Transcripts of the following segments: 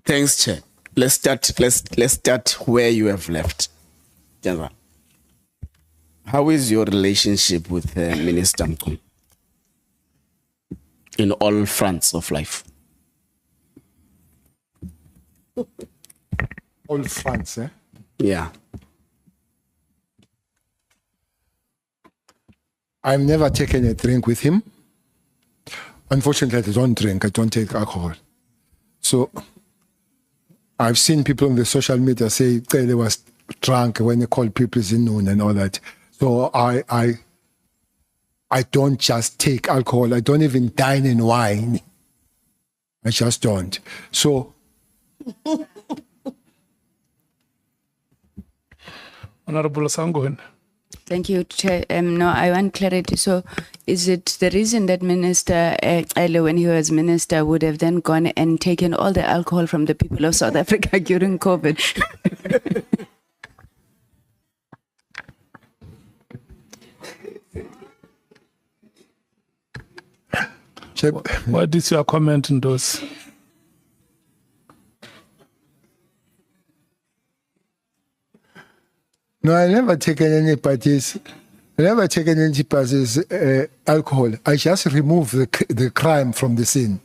Thanks, Chair. Let's start where you have left. General, how is your relationship with Minister Nqola in all fronts of life? All fronts, eh? Yeah. I've never taken a drink with him. Unfortunately, I don't drink. I don't take alcohol. So I've seen people on the social media say Cele was drunk when they called people Zinun and all that. So I don't just take alcohol. I don't even dine in wine. I just don't. So Honorable Sangoen. Thank you, Chair. No, I want clarity. So is it the reason that Minister Cele, when he was minister, would have then gone and taken all the alcohol from the people of South Africa during COVID? What is your comment on those? no, I never taken anybody's. I never taken anybody's alcohol. I just removed the crime from the scene.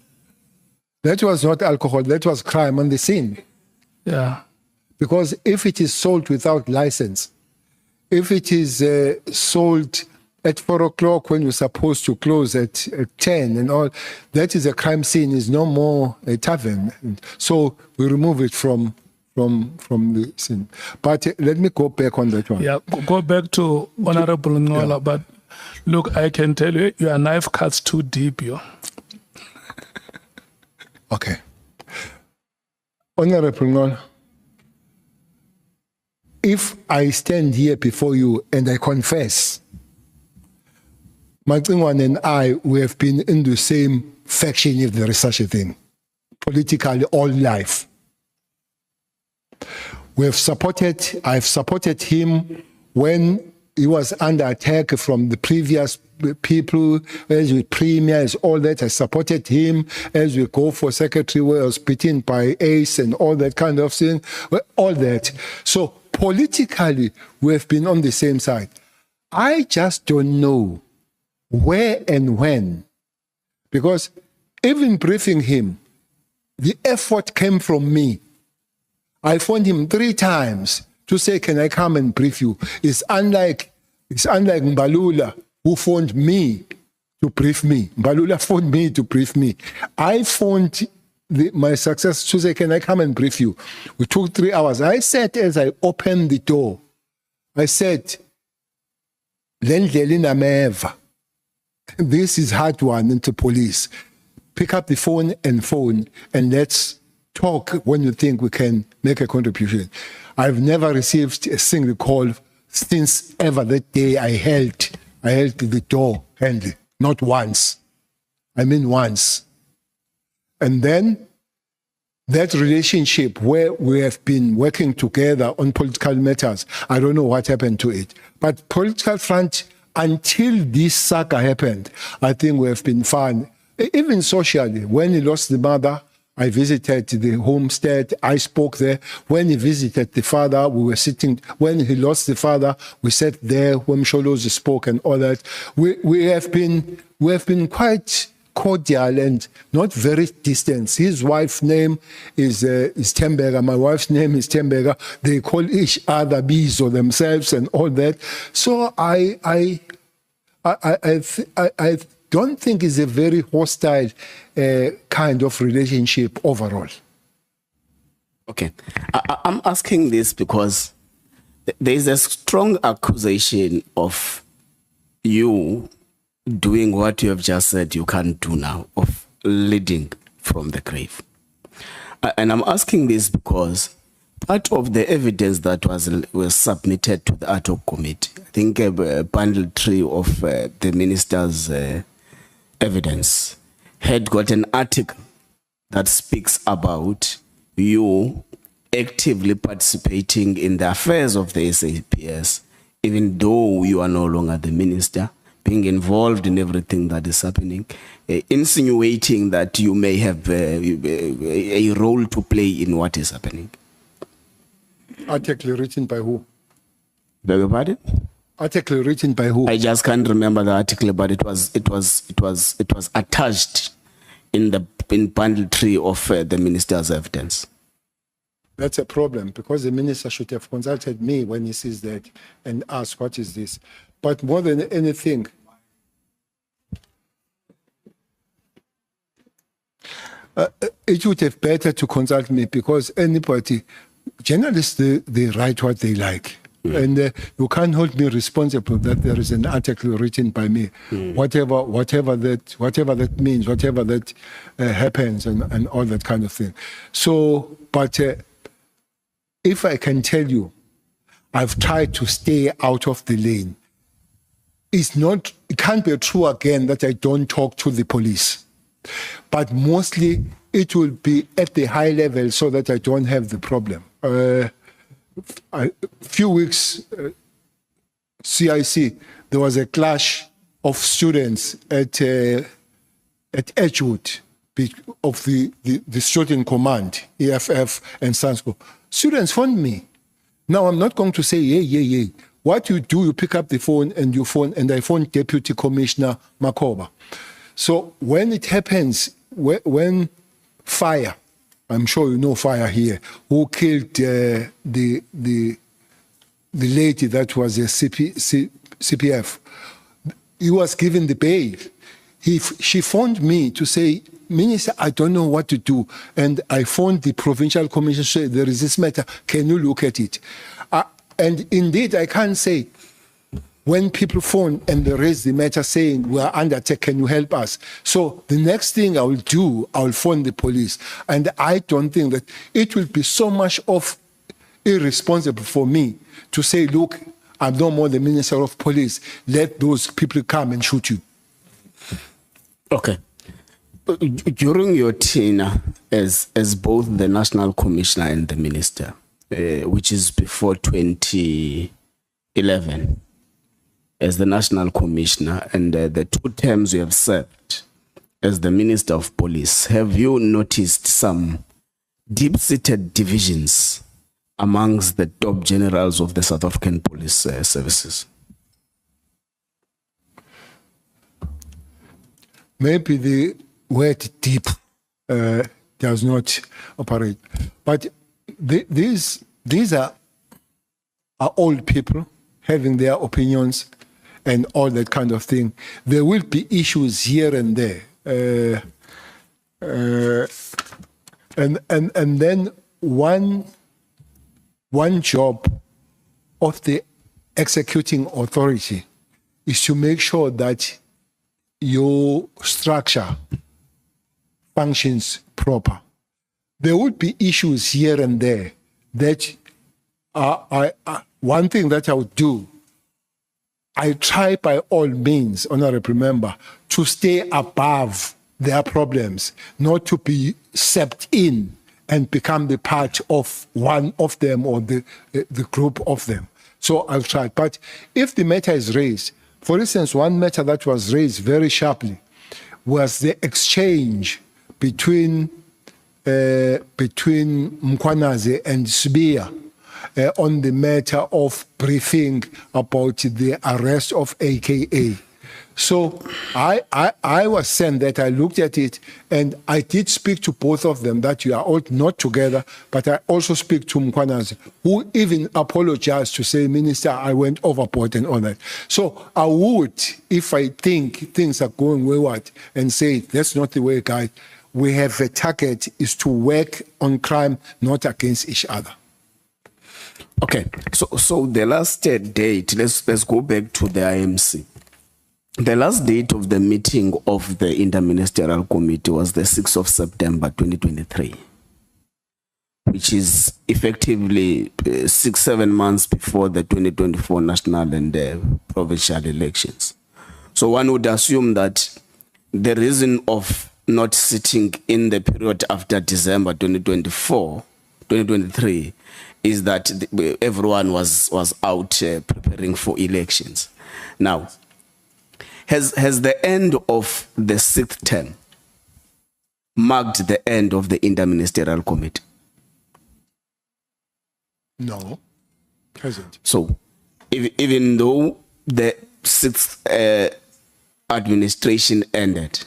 That was not alcohol. That was crime on the scene. Yeah. Because if it is sold without license, if it is sold at 4 o'clock when you're supposed to close at 10 and all, that is a crime scene. Is no more a tavern. So we remove it from the scene. But let me go back on that one. Yeah, go back to Honorable Nqola, yeah. But look, I can tell you, your knife cuts too deep, yo. Okay. Honorable Nqola, if I stand here before you and I confess, Maqingwane and I, we have been in the same faction, if there is such a thing, politically all life. I've supported him when he was under attack from the previous people, as we premiers, all that. I supported him as we go for secretary, where I was beaten by Ace and all that kind of thing, all that. So politically, we've been on the same side. I just don't know where and when, because even briefing him, the effort came from me. I phoned him 3 times to say, can I come and brief you? It's unlike Mbalula, who phoned me to brief me. Mbalula phoned me to brief me. I phoned my successor to say, can I come and brief you? We took 3 hours. I said, as I opened the door, I said, Lendlelina Meva. This is hard one into police. Pick up the phone, and let's talk when you think we can make a contribution. I've never received a single call since ever that day I held the door handle. Not once. I mean once. And then that relationship where we have been working together on political matters, I don't know what happened to it. But political front, until this saga happened, I think we have been fine. Even socially, when he lost the mother, I visited the homestead. I spoke there. When he visited the father, we were sitting. When he lost the father, we sat there when Msholozi spoke and all that. We have been quite cordial and not very distant. His wife's name is Temberga. My wife's name is Temberga. They call each other Bizo themselves and all that. So I don't think it's a very hostile kind of relationship overall. Okay. I'm asking this because there is a strong accusation of you doing what you have just said you can't do now, of leading from the grave. And I'm asking this because part of the evidence that was submitted to the ad hoc committee, I think a bundle 3 of the minister's evidence had got an article that speaks about you actively participating in the affairs of the SAPS, even though you are no longer the minister, being involved in everything that is happening, insinuating that you may have a role to play in what is happening. Article written by who? Beg your pardon? Article written by who? I just can't remember the article, but it was attached in bundle 3 of the minister's evidence. That's a problem, because the minister should have consulted me when he sees that and asked, what is this? But more than anything, it would have better to consult me, because anybody, journalists, they write what they like. And you can't hold me responsible that there is an article written by me, whatever that means, whatever that happens, and all that kind of thing. So, but if I can tell you, I've tried to stay out of the lane. It can't be true again that I don't talk to the police, but mostly it will be at the high level so that I don't have the problem. A few weeks, CIC, there was a clash of students at Edgewood of the student command, EFF and Sansco. Students phoned me. Now, I'm not going to say, yeah. What you do, you pick up the phone and you phone, and I phone Deputy Commissioner Makoba. So when it happens, when fire, I'm sure you know fire here, who killed the lady that was a CPF, he was given the bail. She phoned me to say, Minister, I don't know what to do. And I phoned the provincial commission, said, there is this matter, can you look at it? And indeed, I can't say, when people phone and they raise the matter saying, we are under attack, can you help us? So the next thing I will do, I will phone the police. And I don't think that it will be so much of irresponsible for me to say, look, I'm no more the Minister of Police. Let those people come and shoot you. Okay. During your tenure as both the National Commissioner and the Minister, which is before 2011, as the National Commissioner, and the 2 terms you have served as the Minister of Police, have you noticed some deep-seated divisions amongst the top generals of the South African police services? Maybe the word deep does not operate. But these are old people having their opinions and all that kind of thing. There will be issues here and there. And then one job of the executing authority is to make sure that your structure functions proper. There would be issues here and there that one thing that I would do, I try by all means, honorable member, to stay above their problems, not to be sept in and become the part of one of them or the group of them. So I'll try. But if the matter is raised, for instance, one matter that was raised very sharply was the exchange between Mkwanaze and Sibia on the matter of briefing about the arrest of AKA. So I was sent that, I looked at it, and I did speak to both of them that you are all not together, but I also speak to Mkwanaze, who even apologized to say, Minister, I went overboard and all that. So I would, if I think things are going wayward, and say, that's not the way, guys. We have a target is to work on crime, not against each other. Okay, so the last date, let's go back to the IMC. The last date of the meeting of the Interministerial Committee was the 6th of September 2023, which is effectively 6-7 months before the 2024 national and provincial elections. So one would assume that the reason of not sitting in the period after December 2023 is that everyone was out preparing for elections. Now, Has the end of the 6th term marked the end of the interministerial committee? No, hasn't. So, even though the 6th administration ended,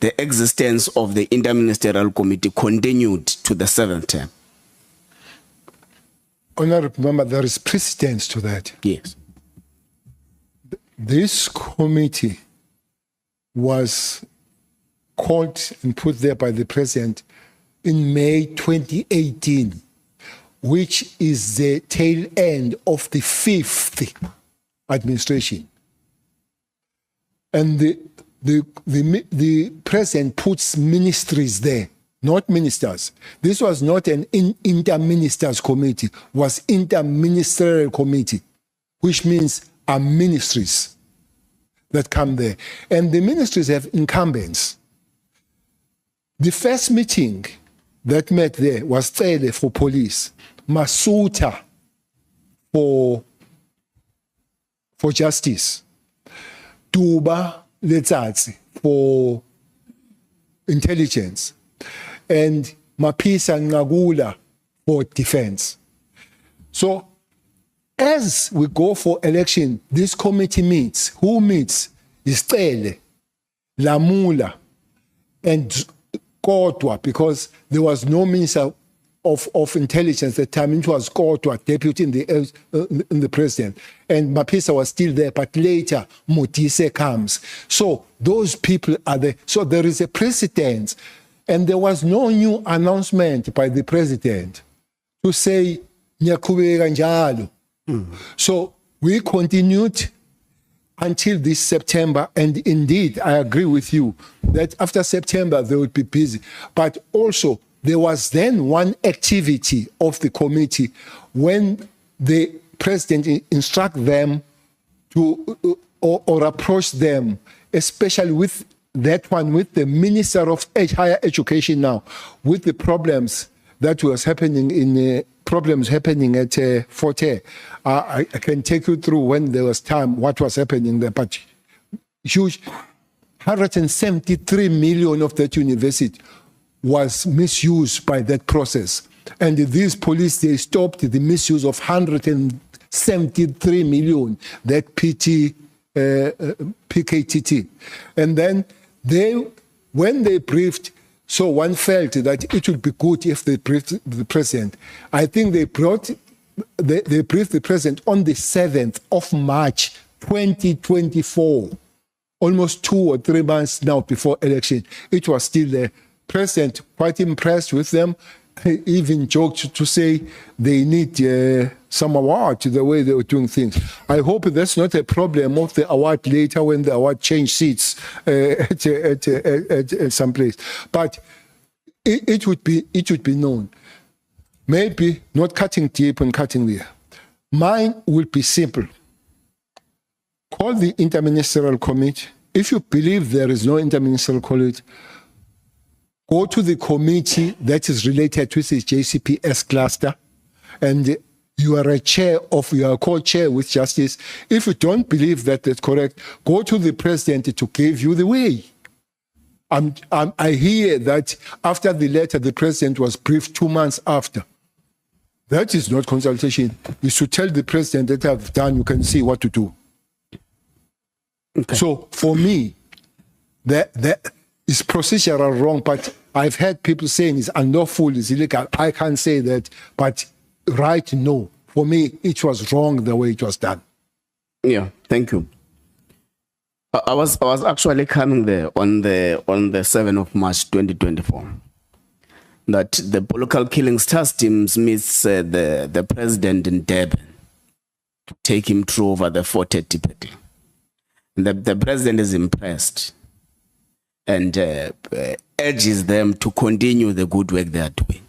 the existence of the interministerial committee continued to the 7th term. Honorable Member, there is precedence to that. Yes. This committee was called and put there by the President in May 2018, which is the tail end of the 5th administration. And the President puts ministries there, not ministers. This was not an inter-ministers committee, it was inter-ministerial committee, which means ministries that come there. And the ministries have incumbents. The first meeting that met there was Cele for police, Masuta for justice, Duba Letsatsi for intelligence, and Mapisa Nqola for defense. So as we go for election, this committee meets. Who meets? Is Cele, Lamula, and Kodwa, because there was no minister of intelligence at the time. It was Kodwa, deputy in the president. And Mapisa was still there, but later Modise comes. So those people are there. So there is a precedent. And there was no new announcement by the president to say, Nyakubeka njalo. So we continued until this September, and indeed, I agree with you that after September they would be busy. But also, there was then one activity of the committee when the president instruct them to or approach them, especially with that one, with the Minister of Higher Education now, with the problems that was happening in problems happening at Fort Hare. I can take you through when there was time, what was happening there, but huge, 173 million of that university was misused by that process. And these police, they stopped the misuse of 173 million, that PKTT. And then when they briefed, so one felt that it would be good if they briefed the president. I think they briefed the president on the 7th of March, 2024, almost 2 or 3 months now before election. It was still there. President quite impressed with them. He even joked to say they need some award to the way they were doing things. I hope that's not a problem of the award later when the award change seats at some place. But it would be known. Maybe not cutting deep and cutting there. Mine will be simple. Call the interministerial committee. If you believe there is no interministerial committee, go to the committee that is related to the JCPS cluster, and you are co-chair with justice. If you don't believe that that's correct, go to the president to give you the way. I hear that after the letter, the president was briefed 2 months after. That is not consultation. You should tell the president that I've done, you can see what to do. Okay. So for me, that is procedural wrong, but I've had people saying it's unlawful, it's illegal. I can't say that, but right, no. For me, it was wrong the way it was done. Yeah, thank you. I was actually coming there on the 7th of March 2024. That the political killing stars teams meets the president in Durban to take him through over the 430 battle. The president is impressed and urges them to continue the good work they are doing.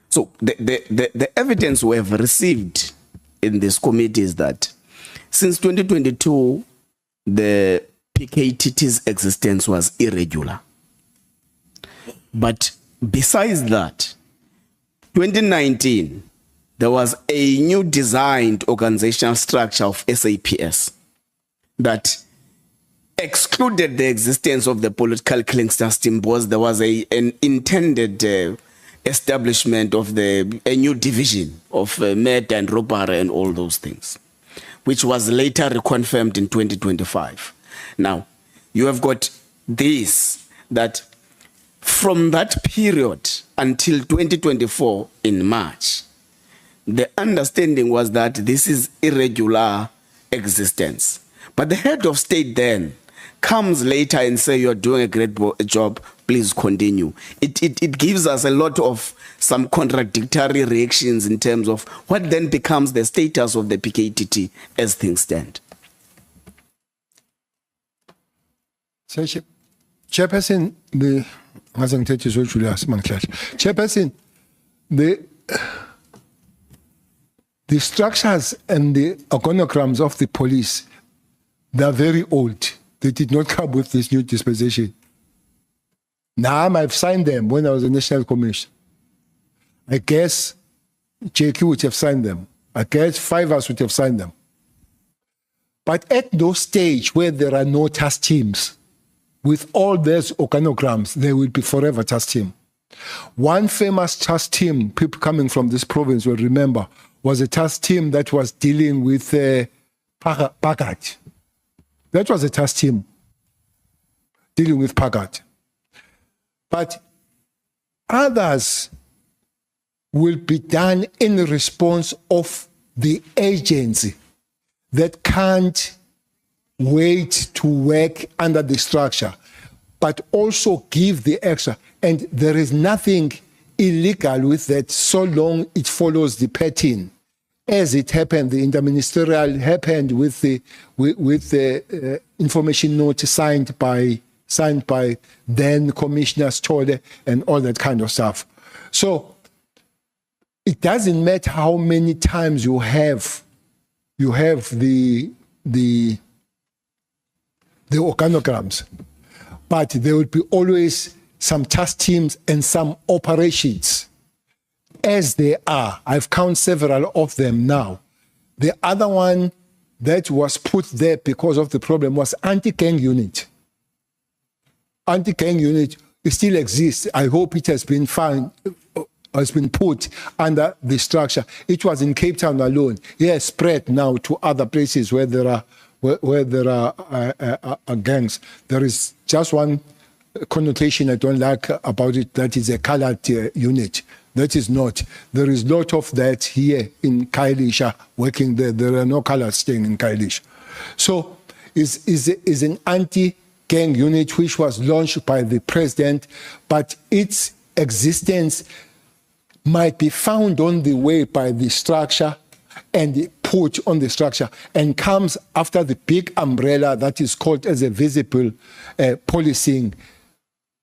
So the evidence we have received in this committee is that since 2022, the PKTT's existence was irregular. But besides that, 2019, there was a new designed organizational structure of SAPS that excluded the existence of the political killing system because there was an intended establishment of a new division of murder and robbery and all those things, which was later reconfirmed in 2025. Now, you have got this, that from that period until 2024 in March, the understanding was that this is irregular existence. But the head of state then comes later and say, you're doing a great job, please continue. It gives us a lot of some contradictory reactions in terms of what then becomes the status of the PKTT as things stand. Chairperson, Chairperson, the structures and the organograms of the police, they are very old. They did not come with this new dispensation. Now I've signed them when I was a National Commission. I guess JQ would have signed them. I guess 5 of us would have signed them. But at no stage where there are no task teams, with all those organograms, there will be forever task team. One famous task team, people coming from this province will remember, was a task team that was dealing with Pagat. That was a task team dealing with Pagat. But others will be done in response of the agency that can't wait to work under the structure, but also give the extra. And there is nothing illegal with that so long it follows the pattern. As it happened, the interministerial happened with the information note signed by then Commissioner Cele and all that kind of stuff. So it doesn't matter how many times you have the organograms, but there will be always some task teams and some operations as they are. I've counted several of them now. The other one that was put there because of the problem was anti-gang unit. Anti-gang unit, it still exists. I hope it has been found, has been put under the structure. It was in Cape Town alone. It has spread now to other places where there are gangs. There is just one connotation I don't like about it, that is a colored unit. That is not. There is a lot of that here in Khayelitsha working there. There are no colors staying in Khayelitsha. So is an anti-gang unit which was launched by the president, but its existence might be found on the way by the structure and put on the structure and comes after the big umbrella that is called as a visible policing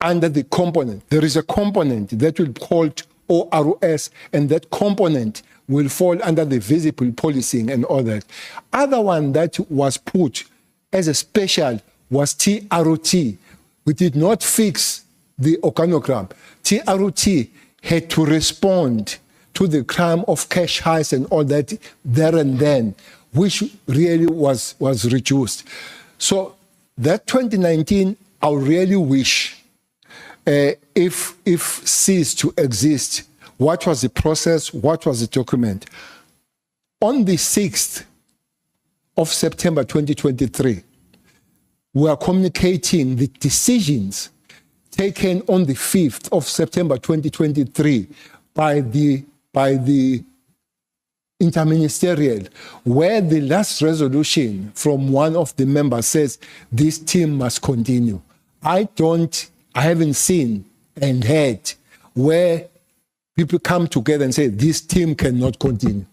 under the component. There is a component that will be called ORS, and that component will fall under the visible policing and all that. Other one that was put as a special was TROT. We did not fix the organogram. TROT had to respond to the crime of cash heist and all that there and then, which really was reduced. So that 2019, I really wish if ceased to exist, what was the process, what was the document? On the 6th of September 2023, we are communicating the decisions taken on the 5th of September 2023 by the interministerial, where the last resolution from one of the members says this team must continue. I haven't seen and heard where people come together and say this team cannot continue.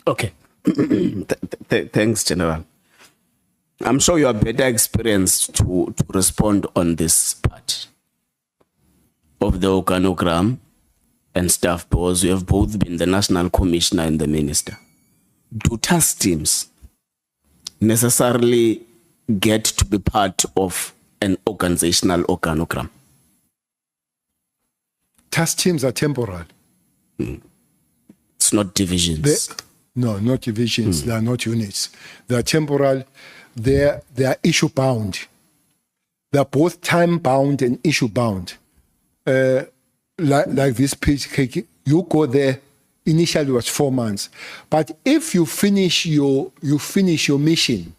Okay. Thanks, General. I'm sure you are better experienced to respond on this part of the organogram and stuff, because you have both been the National Commissioner and the Minister. Do task teams necessarily get to be part of an organizational organogram? Task teams are temporal. It's not divisions. No, not divisions. They are not units. They are temporal. They are issue bound. They are both time bound and issue bound. Like this PK, you go there. Initially, it was 4 months, but if you finish your mission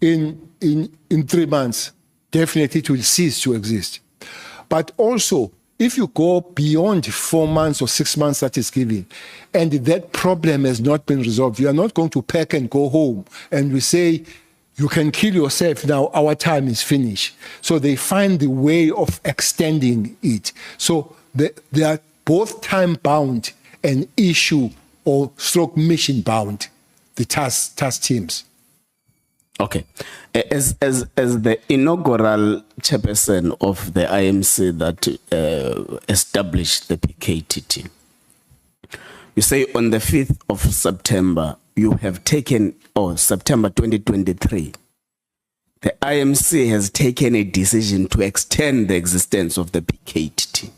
in 3 months, definitely it will cease to exist. But also, if you go beyond 4 months or 6 months that is given, and that problem has not been resolved, you are not going to pack and go home and we say, you can kill yourself now, our time is finished. So they find the way of extending it. So they are both time-bound and issue or stroke mission-bound, the task teams. Okay. As the inaugural chairperson of the IMC that established the PKTT, you say on the 5th of September, you have taken, September 2023, the IMC has taken a decision to extend the existence of the PKTT.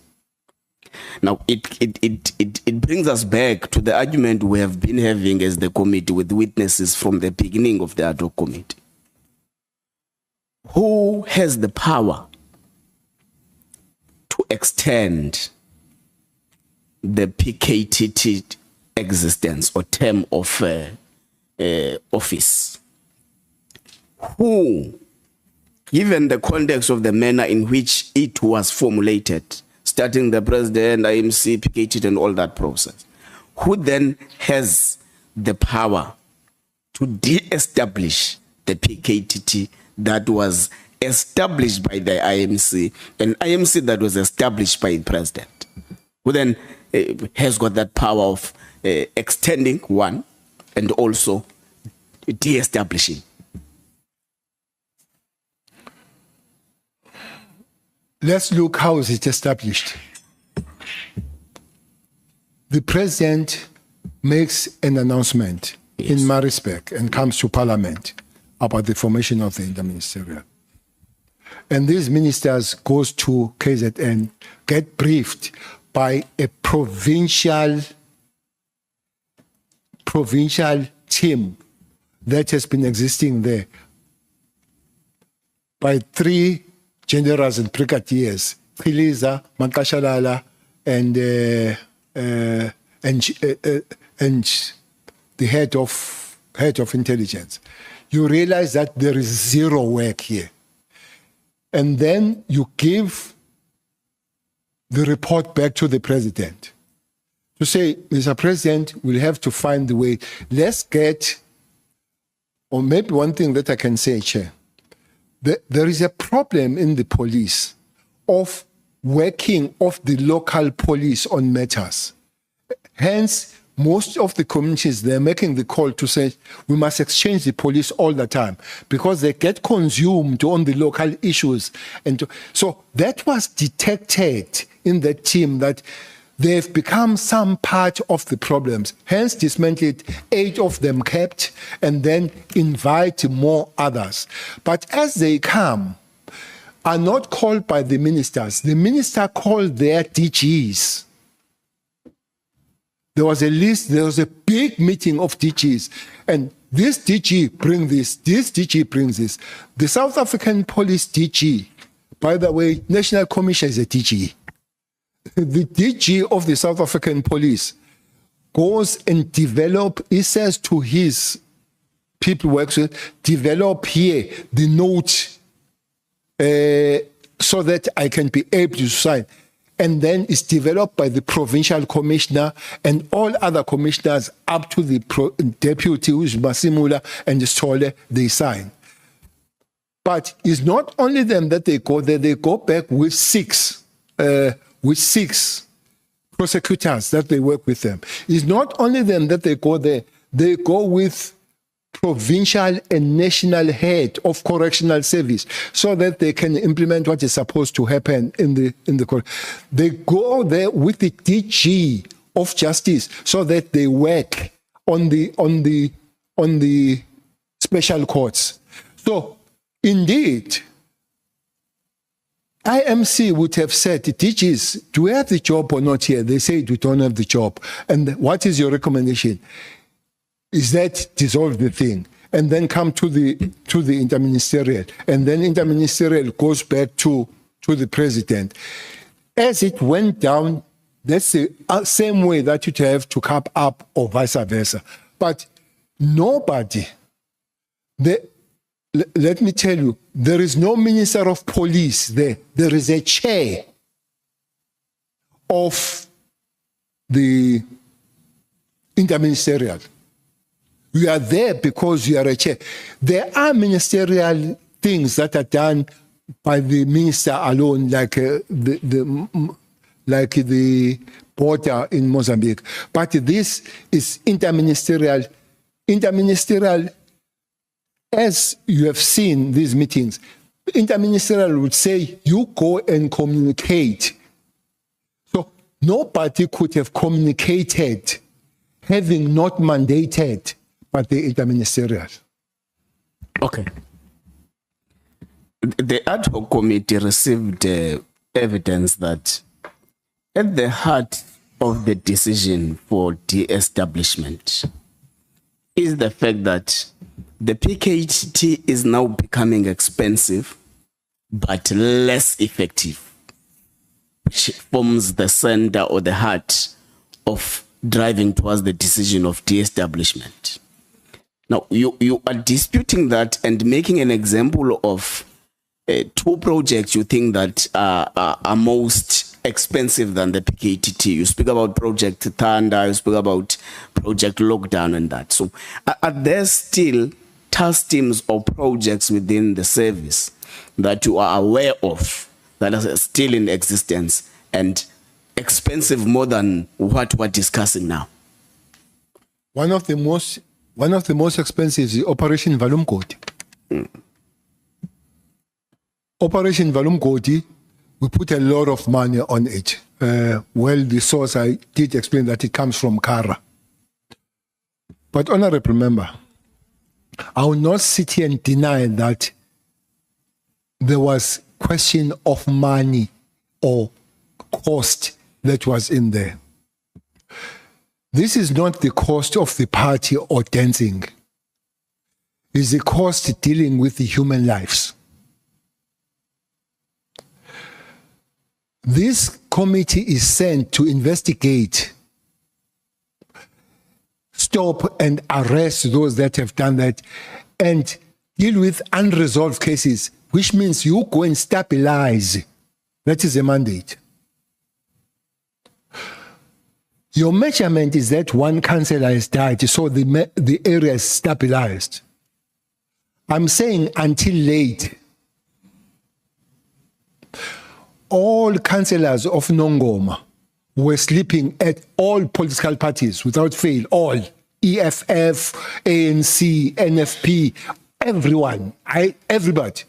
Now, it brings us back to the argument we have been having as the committee with witnesses from the beginning of the ad hoc committee. Who has the power to extend the PKTT existence or term of office? Who, given the context of the manner in which it was formulated, starting the president, IMC, PKTT, and all that process, who then has the power to de-establish the PKTT that was established by the IMC, and IMC that was established by the president, who then has got that power of extending one and also de-establishing? Let's look how is it established. The president makes an announcement in Maritzburg and comes to Parliament about the formation of the interministerial. And these ministers goes to KZN, get briefed by a provincial team that has been existing there by 3 generals and brigadiers, Philiza, Mankashalala, and the head of intelligence. You realize that there is zero work here. And then you give the report back to the president to say, Mr. President, we'll have to find the way. Let's get, or maybe one thing that I can say, Chair, there is a problem in the police of working of the local police on matters. Hence, most of the communities, they're making the call to say, we must exchange the police all the time because they get consumed on the local issues. And so that was detected in the team that they've become some part of the problems. Hence, dismantled 8 of them kept and then invite more others. But as they come, are not called by the ministers. The minister called their DGs. There was a list, there was a big meeting of DGs. And this DG brings this DG brings this. The South African Police DG, by the way, National Commission is a DG. The DG of the South African Police goes and he says to his people works with, develop here the note so that I can be able to sign. And then it's developed by the provincial commissioner and all other commissioners up to the deputy, who is Masimula and Cele, they sign. But it's not only them that they go there, they go back with six prosecutors that they work with them. It's not only them that they go there, they go with provincial and national head of correctional service so that they can implement what is supposed to happen in the court. They go there with the DG of justice so that they work on the special courts. So indeed, IMC would have said, DGs, do we have the job or not here? They say we don't have the job. And what is your recommendation? is that dissolve the thing and then come to the interministerial, and then interministerial goes back to the president. As it went down, that's the same way that you'd have to cap up or vice versa. But nobody, let me tell you, there is no minister of police there. There is a chair of the interministerial. You are there because you are a chair. There are ministerial things that are done by the minister alone, like the border in Mozambique. But this is interministerial. Interministerial, as you have seen these meetings, interministerial would say, you go and communicate. So nobody could have communicated having not mandated, but the interministerial. Okay. The ad hoc committee received evidence that at the heart of the decision for de-establishment is the fact that the PKT is now becoming expensive but less effective, which forms the center or the heart of driving towards the decision of de-establishment. Now, you are disputing that and making an example of two projects you think that are most expensive than the PKTT. You speak about Project Thunder, you speak about Project Lockdown and that. So are there still task teams or projects within the service that you are aware of that are still in existence and expensive more than what we're discussing now? One of the most expensive is Operation Valumkoti. Operation Valumkoti, we put a lot of money on it. Well, the source, I did explain that it comes from Kara. But honorable member, I will not sit here and deny that there was question of money or cost that was in there. This is not the cost of the party or dancing. It's the cost dealing with the human lives. This committee is sent to investigate, stop and arrest those that have done that, and deal with unresolved cases, which means you go and stabilize. That is a mandate. Your measurement is that one councillor has died, so the area is stabilized. I'm saying until late. All councillors of Nqola were sleeping at all political parties without fail, all. EFF, ANC, NFP, everyone, everybody.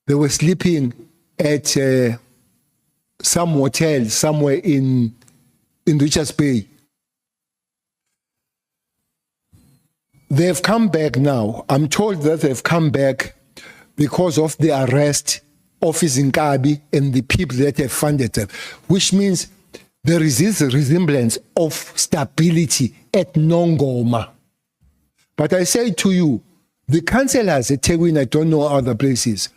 They were sleeping at some hotel somewhere in Richards Bay. They've come back now. I'm told that they've come back because of the arrest of Nkabi and the people that have funded them, which means there is this resemblance of stability at Nqola. But I say to you, the councillors at Teguin, I don't know other places,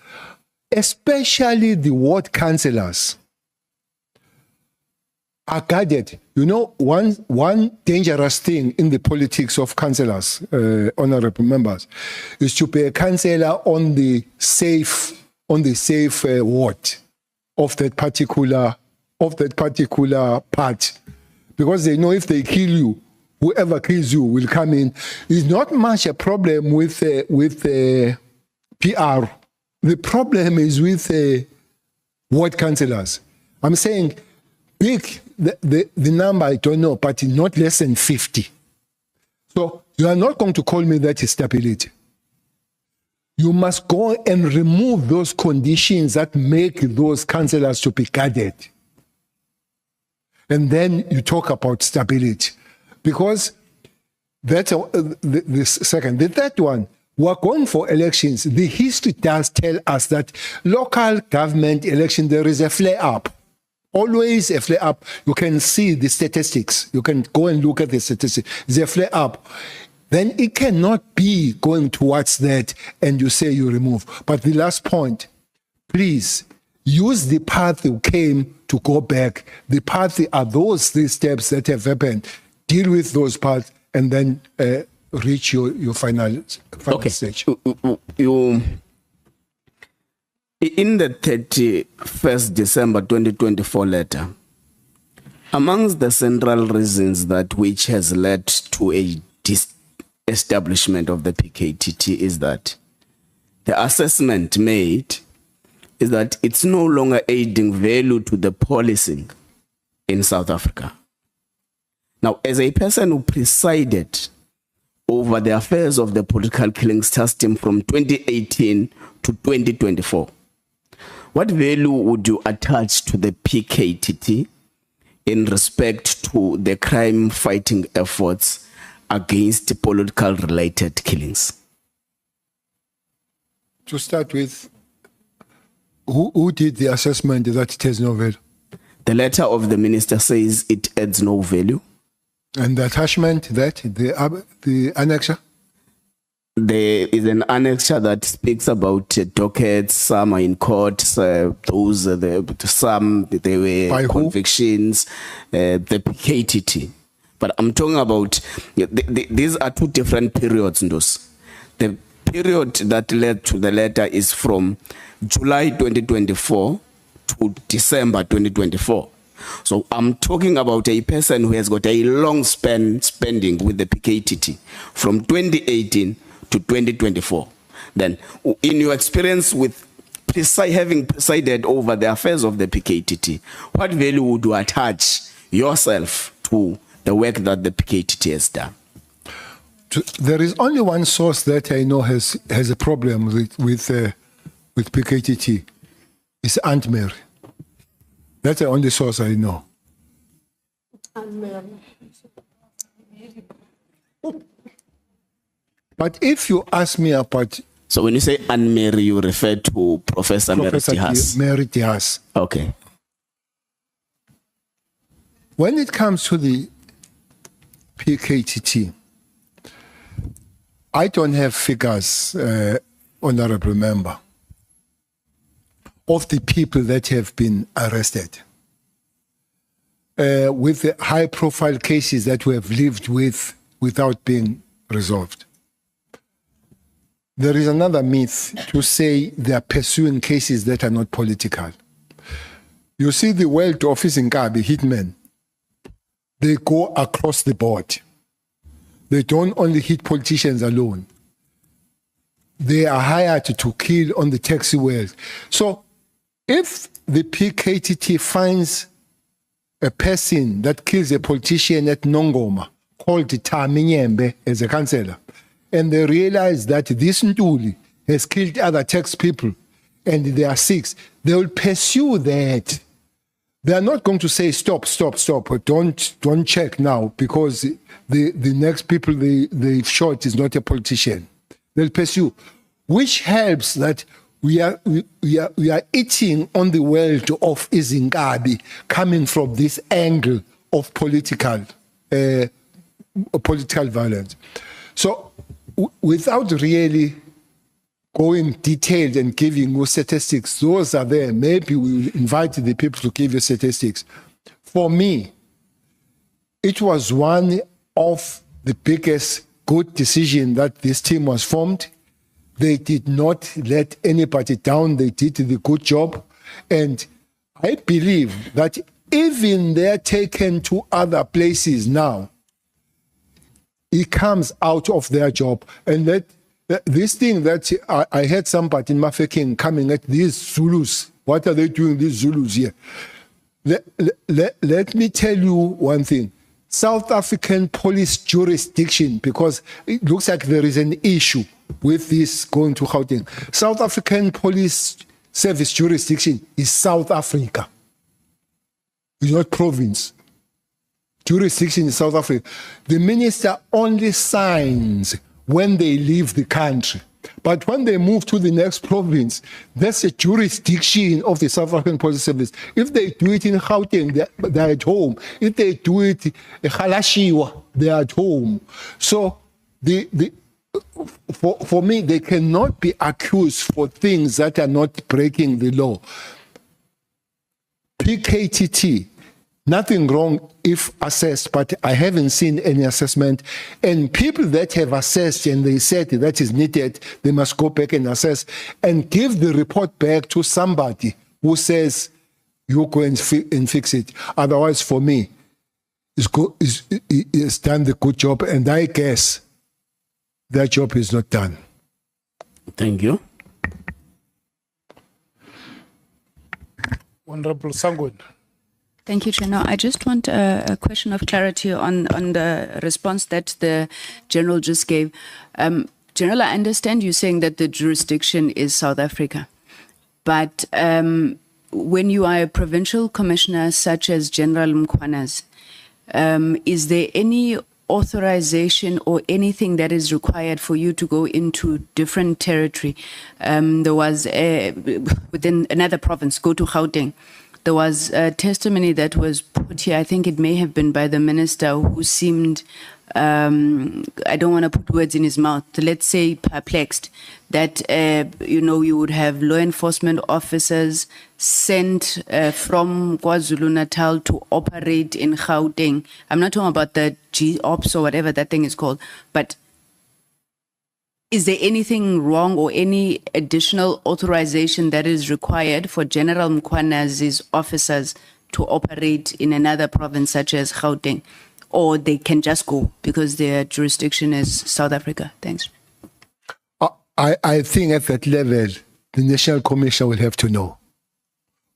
especially the ward councillors, are guarded. You know, one dangerous thing in the politics of councillors, honorable members, is to be a councillor on the safe ward of that particular part, because they know if they kill you, whoever kills you will come in. It's not much a problem with PR. The problem is with ward councillors. I'm saying big. The number I don't know, but not less than 50. So you are not going to call me that is stability. You must go and remove those conditions that make those councillors to be guarded. And then you talk about stability. Because that's the second. The third one, we're going for elections. The history does tell us that local government election, there is a flare-up. always a flare up. You can see the statistics. You can go and look at the statistics. It's a flare up. Then it cannot be going towards that and you say you remove. But the last point, please use the path you came to go back. The path are those 3 steps that have happened. Deal with those paths and then reach your final stage. You, in the 31st December 2024 letter, amongst the central reasons that which has led to a establishment of the PKTT is that the assessment made is that it's no longer adding value to the policing in South Africa. Now, as a person who presided over the affairs of the political killings system from 2018 to 2024, what value would you attach to the PKTT in respect to the crime fighting efforts against political related killings? To start with, who did the assessment that it has no value? The letter of the minister says it adds no value. And the attachment, the annexure? There is an annexure that speaks about dockets. Some are in court. Some there were convictions. The PKTT, but I'm talking about these are 2 different periods. The period that led to the letter is from July 2024 to December 2024. So I'm talking about a person who has got a long spending with the PKTT from 2018 to 2024. Then, in your experience with having presided over the affairs of the PKTT, what value would you attach yourself to the work that the PKTT has done? There is only one source that I know has a problem with PKTT. It's Aunt Mary. That's the only source I know. But if you ask me about... So when you say Anne Mary, you refer to Professor Mary Tihas? Mary Tihas. Okay. When it comes to the PKTT, I don't have figures, Honorable Member, of the people that have been arrested. With the high-profile cases that we have lived with without being resolved. There is another myth to say they are pursuing cases that are not political. You see the World Office in Kabi, hitmen, they go across the board. They don't only hit politicians alone. They are hired to kill on the taxi world. So if the PKTT finds a person that kills a politician at Nongoma, called Taminyembe as a councillor, and they realize that this Ntuli has killed other tax people and they are 6, they will pursue that. They are not going to say, stop, don't check now, because the next people they shot is not a politician. They'll pursue, which helps that we are eating on the world of Izinkabi coming from this angle of political violence. So without really going detailed and giving you statistics, those are there. Maybe we'll invite the people to give you statistics. For me, it was one of the biggest good decision that this team was formed. They did not let anybody down. They did the good job. And I believe that even they're taken to other places now, it comes out of their job. And that this thing that I heard somebody in Mafeking coming at these Zulus. What are they doing, these Zulus here? Let me tell you one thing. South African police jurisdiction, because it looks like there is an issue with this going to Gauteng. South African police service jurisdiction is South Africa. It's not province. Jurisdiction is South Africa. The minister only signs when they leave the country. But when they move to the next province, that's a jurisdiction of the South African Police Service. If they do it in Gauteng, they're at home. If they do it in Galashiwa, they're at home. So for me, they cannot be accused for things that are not breaking the law. PKTT, nothing wrong if assessed, but I haven't seen any assessment. And people that have assessed and they said that is needed, they must go back and assess and give the report back to somebody who says, you go and fix it. Otherwise, for me, it's done the good job, and I guess that job is not done. Thank you. Honorable Sangwen. Thank you, Chair. Now, I just want a question of clarity on the response that the General just gave. General, I understand you saying that the jurisdiction is South Africa, but when you are a provincial commissioner such as General Nqola's, is there any authorization or anything that is required for you to go into different territory? There was within another province, go to Gauteng. There was a testimony that was put here, I think it may have been by the minister, who seemed, I don't want to put words in his mouth, let's say perplexed, that, you would have law enforcement officers sent from KwaZulu-Natal to operate in Gauteng. I'm not talking about the G-Ops or whatever that thing is called, but is there anything wrong or any additional authorization that is required for General Nqola's officers to operate in another province such as Gauteng? Or they can just go because their jurisdiction is South Africa? Thanks. I think at that level, the National Commission will have to know.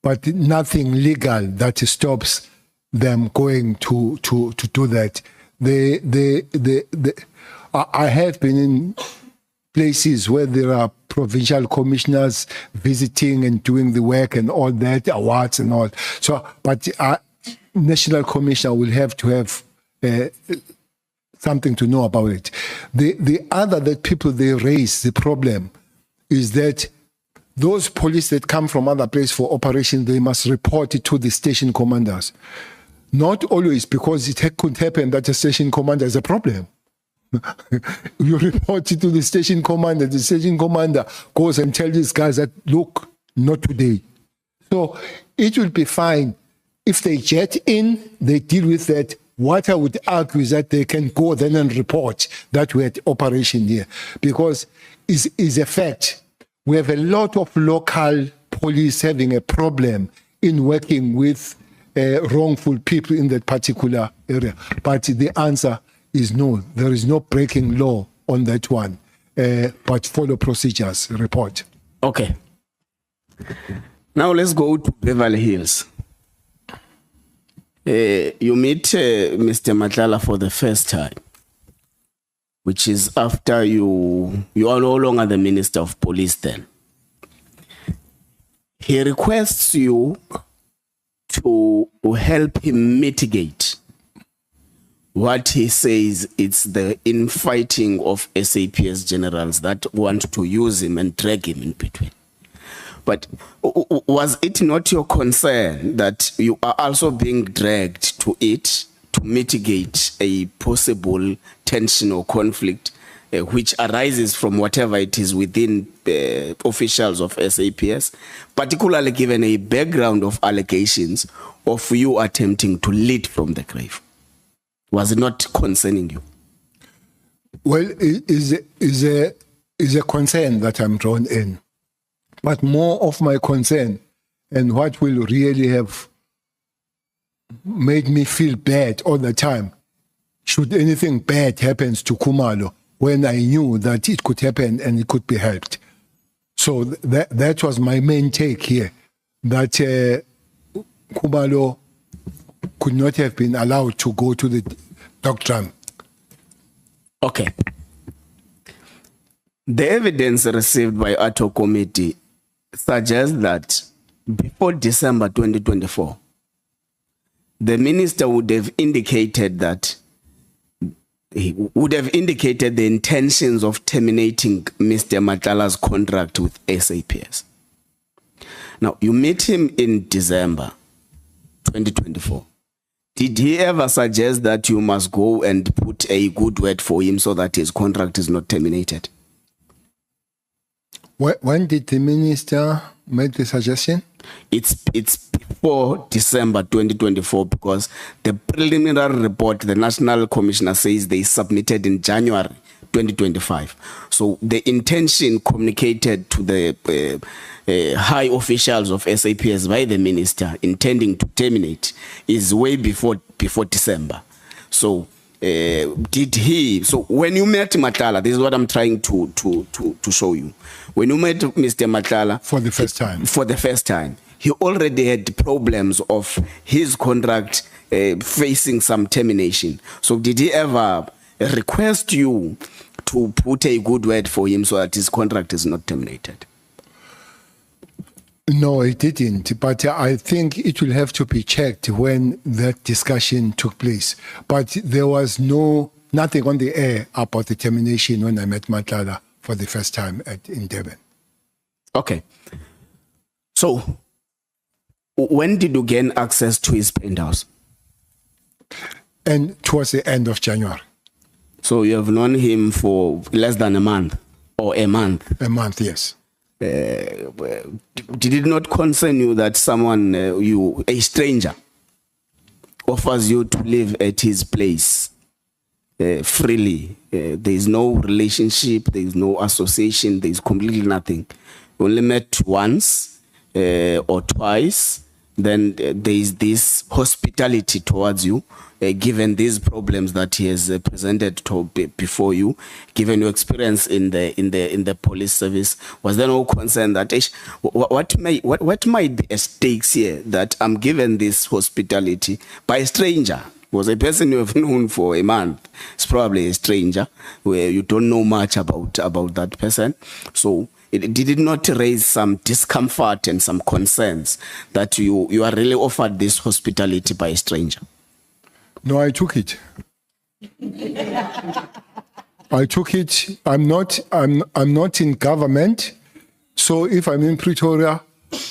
But nothing legal that stops them going to do that. I have been in places where there are provincial commissioners visiting and doing the work and all that, awards and all. So, but National Commissioner will have to have something to know about it. The other that people they raise the problem is that those police that come from other places for operation, they must report it to the station commanders. Not always, because it could happen that the station commander is a problem. You report it to the station commander goes and tells these guys that, look, not today. So it will be fine if they jet in, they deal with that. What I would argue is that they can go then and report that we had operation here, because is a fact. We have a lot of local police having a problem in working with wrongful people in that particular area. But the answer is no, there is no breaking law on that one, but follow procedures, report. Okay. Now let's go to Beverly Hills. You meet Mr. Matlala for the first time, which is after you are no longer the Minister of Police then. He requests you to help him mitigate what he says it's the infighting of SAPS generals that want to use him and drag him in between. But was it not your concern that you are also being dragged to it to mitigate a possible tension or conflict which arises from whatever it is within officials of SAPS, particularly given a background of allegations of you attempting to lead from the grave? Was it not concerning you? Well, it is a concern that I'm drawn in. But more of my concern and what will really have made me feel bad all the time, should anything bad happen to Khumalo, when I knew that it could happen and it could be helped. So that was my main take here, that Khumalo could not have been allowed to go to the doctrine. Okay. The evidence received by ATO committee suggests that before December 2024, the minister would have indicated that he would have indicated the intentions of terminating Mr. Matlala's contract with SAPS. Now, you meet him in December 2024. Did he ever suggest that you must go and put a good word for him so that his contract is not terminated? When did the minister make the suggestion? It's before December 2024 because the preliminary report, the National Commissioner says they submitted in January 2025. So the intention communicated to the high officials of SAPS by the minister intending to terminate is way before December. So did he? So when you met Matlala, this is what I'm trying to show you. When you met Mr. Matlala For the first time, he already had problems of his contract facing some termination. So did he ever request you to put a good word for him so that his contract is not terminated? No, it didn't. But I think it will have to be checked when that discussion took place. But there was nothing on the air about the termination when I met Matlala for the first time in Durban. Okay. So when did you gain access to his penthouse? And towards the end of January. So you have known him for less than a month or a month? A month, yes. Did it not concern you that someone, a stranger, offers you to live at his place freely? There is no relationship, there is no association, there is completely nothing. You only met once or twice, then there is this hospitality towards you, given these problems that he has presented before you, given your experience in the police service. Was there no concern that what might be at stakes here, that I'm given this hospitality by a stranger? Was a person you have known for a month. It's probably a stranger where you don't know much about that person. So did it not raise some discomfort and some concerns that you are really offered this hospitality by a stranger? No, I took it. I took it. I'm not in government. So if I'm in Pretoria,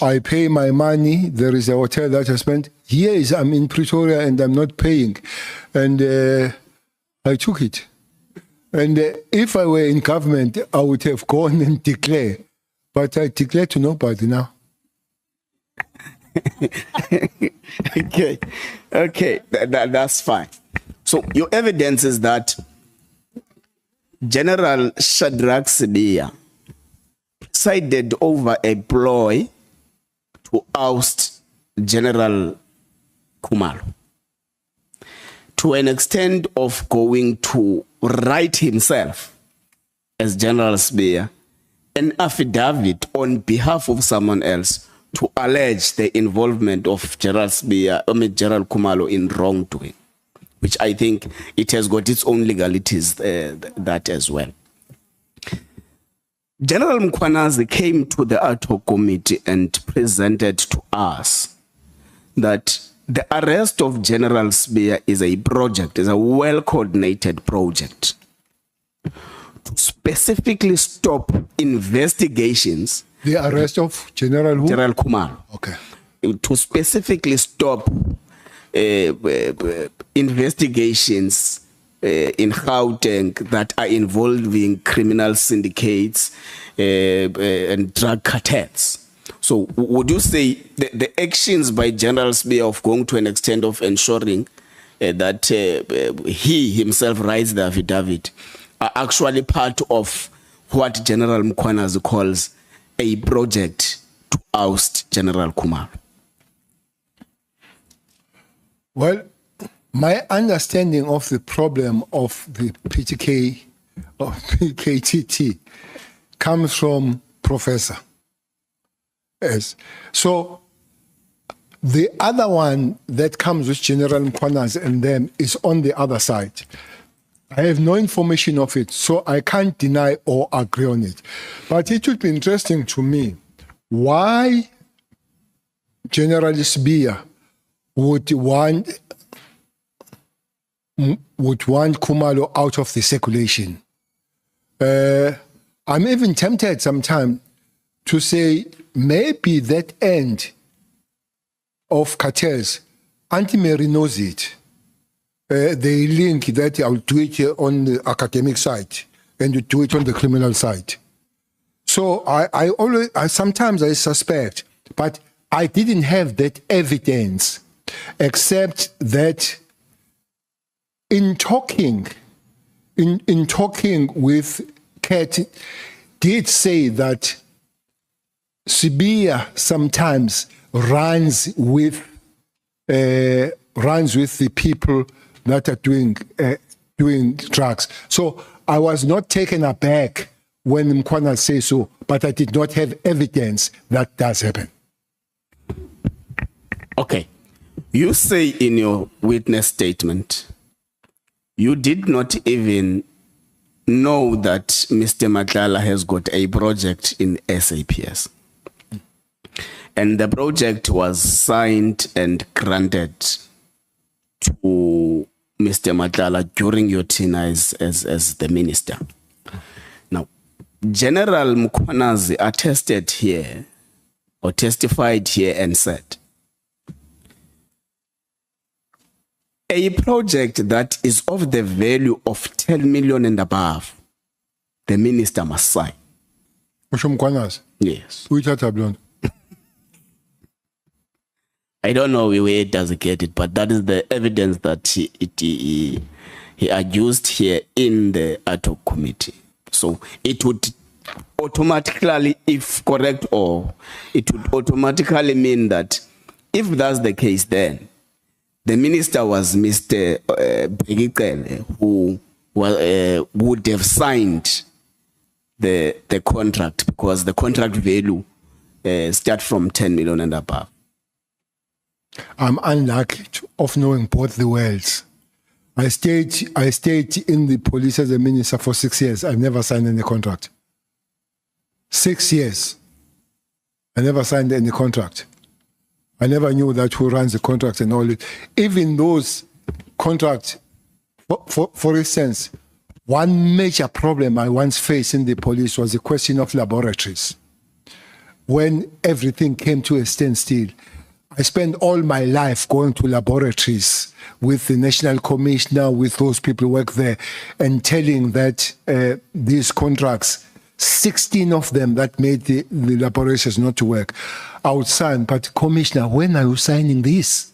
I pay my money. There is a hotel that I spent. Here I'm in Pretoria and I'm not paying. And I took it. And if I were in government, I would have gone and declared. But I declare to nobody now. Okay, that's fine. So your evidence is that General Shadrach Sibiya presided over a ploy to oust General Khumalo, to an extent of going to write himself as General Sibiya an affidavit on behalf of someone else to allege the involvement of General Khumalo in wrongdoing, which I think it has got its own legalities that as well. General Mkhwanazi came to the ad hoc committee and presented to us that the arrest of General Sibiya is a well-coordinated project to specifically stop investigations. The arrest of General who? General Khumalo. Okay. To specifically stop investigations in Gauteng that are involving criminal syndicates and drug cartels. So would you say the actions by General Sibiya of going to an extent of ensuring that he himself writes the affidavit are actually part of what General Mkhwanazi calls a project to oust General Khumalo? Well, my understanding of the problem of the PTK or PKTT comes from Professor. Yes. So the other one that comes with General Mkhwanazi and them is on the other side. I have no information of it, so I can't deny or agree on it. But it would be interesting to me why General Sibiya would want would want Khumalo out of the circulation. I'm even tempted sometimes to say maybe that end of cartels, Auntie Mary knows it. They link that I'll do it on the academic side and you do it on the criminal side. So I sometimes I suspect, but I didn't have that evidence, except that in talking with Kat, did say that Sibia sometimes runs with the people that are doing drugs. So I was not taken aback when Nqola says so, but I did not have evidence that does happen. Okay. You say in your witness statement, you did not even know that Mr. Matlala has got a project in SAPS. And the project was signed and granted to Mr. Matlala during your tenure as the minister. Now, General Mkhwanazi attested here or testified here and said, a project that is of the value of 10 million and above, the minister must sign. Mkhwanazi? Yes. Blonde. I don't know where does he get it, but that is the evidence that he adduced here in the ad hoc committee. So it would automatically, if correct, or it would automatically mean that if that's the case, then the minister was Mr. Bheki Cele, who would have signed the contract, because the contract value starts from 10 million and above. I'm unlucky of knowing both the worlds. I stayed in the police as a minister for 6 years. I've never signed any contract. 6 years. I never signed any contract. I never knew that who runs the contract and all it. Even those contracts, for instance, one major problem I once faced in the police was the question of laboratories. When everything came to a standstill, I spent all my life going to laboratories with the National Commissioner, with those people who work there, and telling that these contracts, 16 of them that made the laboratories not to work, I would sign. But Commissioner, when are you signing this?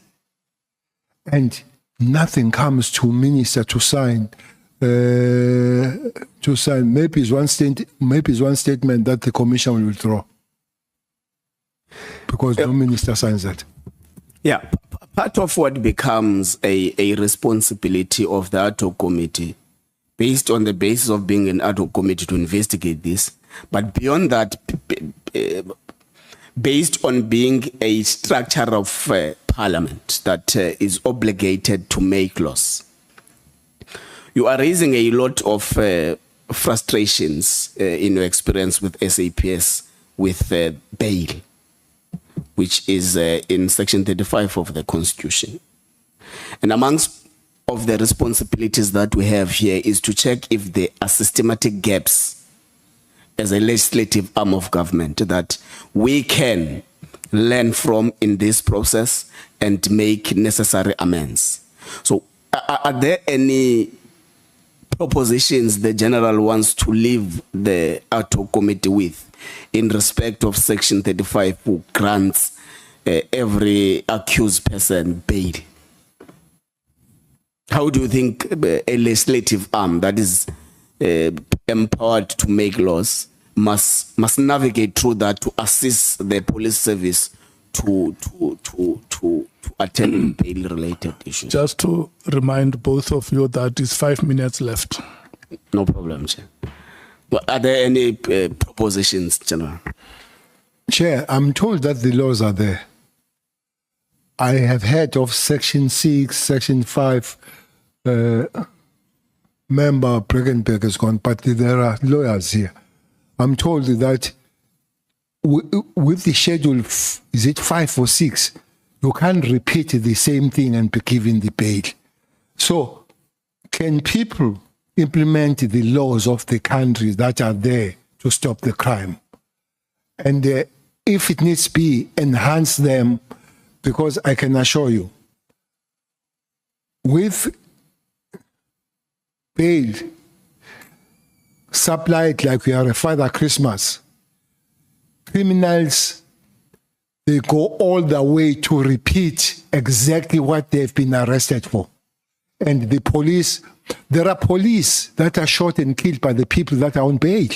And nothing comes to minister to sign. Maybe it's one statement that the Commission will withdraw, because no minister signs that. Yeah, part of what becomes a responsibility of the ad hoc committee, based on the basis of being an ad hoc committee to investigate this, but beyond that, based on being a structure of parliament that is obligated to make laws. You are raising a lot of frustrations in your experience with SAPS with bail, which is in section 35 of the Constitution. And amongst of the responsibilities that we have here is to check if there are systematic gaps as a legislative arm of government that we can learn from in this process and make necessary amends. So are there any propositions the general wants to leave the ad hoc committee with in respect of section 35, who grants every accused person bail? How do you think a legislative arm that is empowered to make laws must navigate through that to assist the police service to attend bail related issues? Just to remind both of you that it's 5 minutes left. No problem, Chair. But are there any propositions, General? Chair, I'm told that the laws are there. I have heard of Section 6, Section 5, member Bregenberg has gone, but there are lawyers here. I'm told that with the schedule, is it 5 or 6, you can't repeat the same thing and be given the bail. So can people implement the laws of the countries that are there to stop the crime? And if it needs to be, enhance them, because I can assure you, with bail supplied like we are a Father Christmas, criminals, they go all the way to repeat exactly what they've been arrested for. And the police, there are police that are shot and killed by the people that are on bail.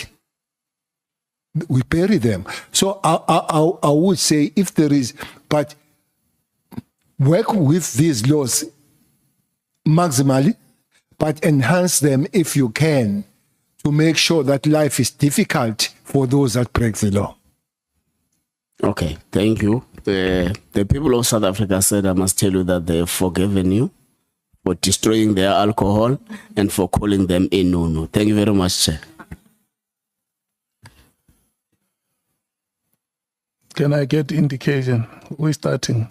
We bury them. So I would say if there is, but work with these laws maximally, but enhance them if you can to make sure that life is difficult for those that break the law. Okay, thank you. The people of South Africa said, I must tell you that they have forgiven you for destroying their alcohol and for calling them a no-no. Thank you very much, Chair. Can I get indication? We're starting.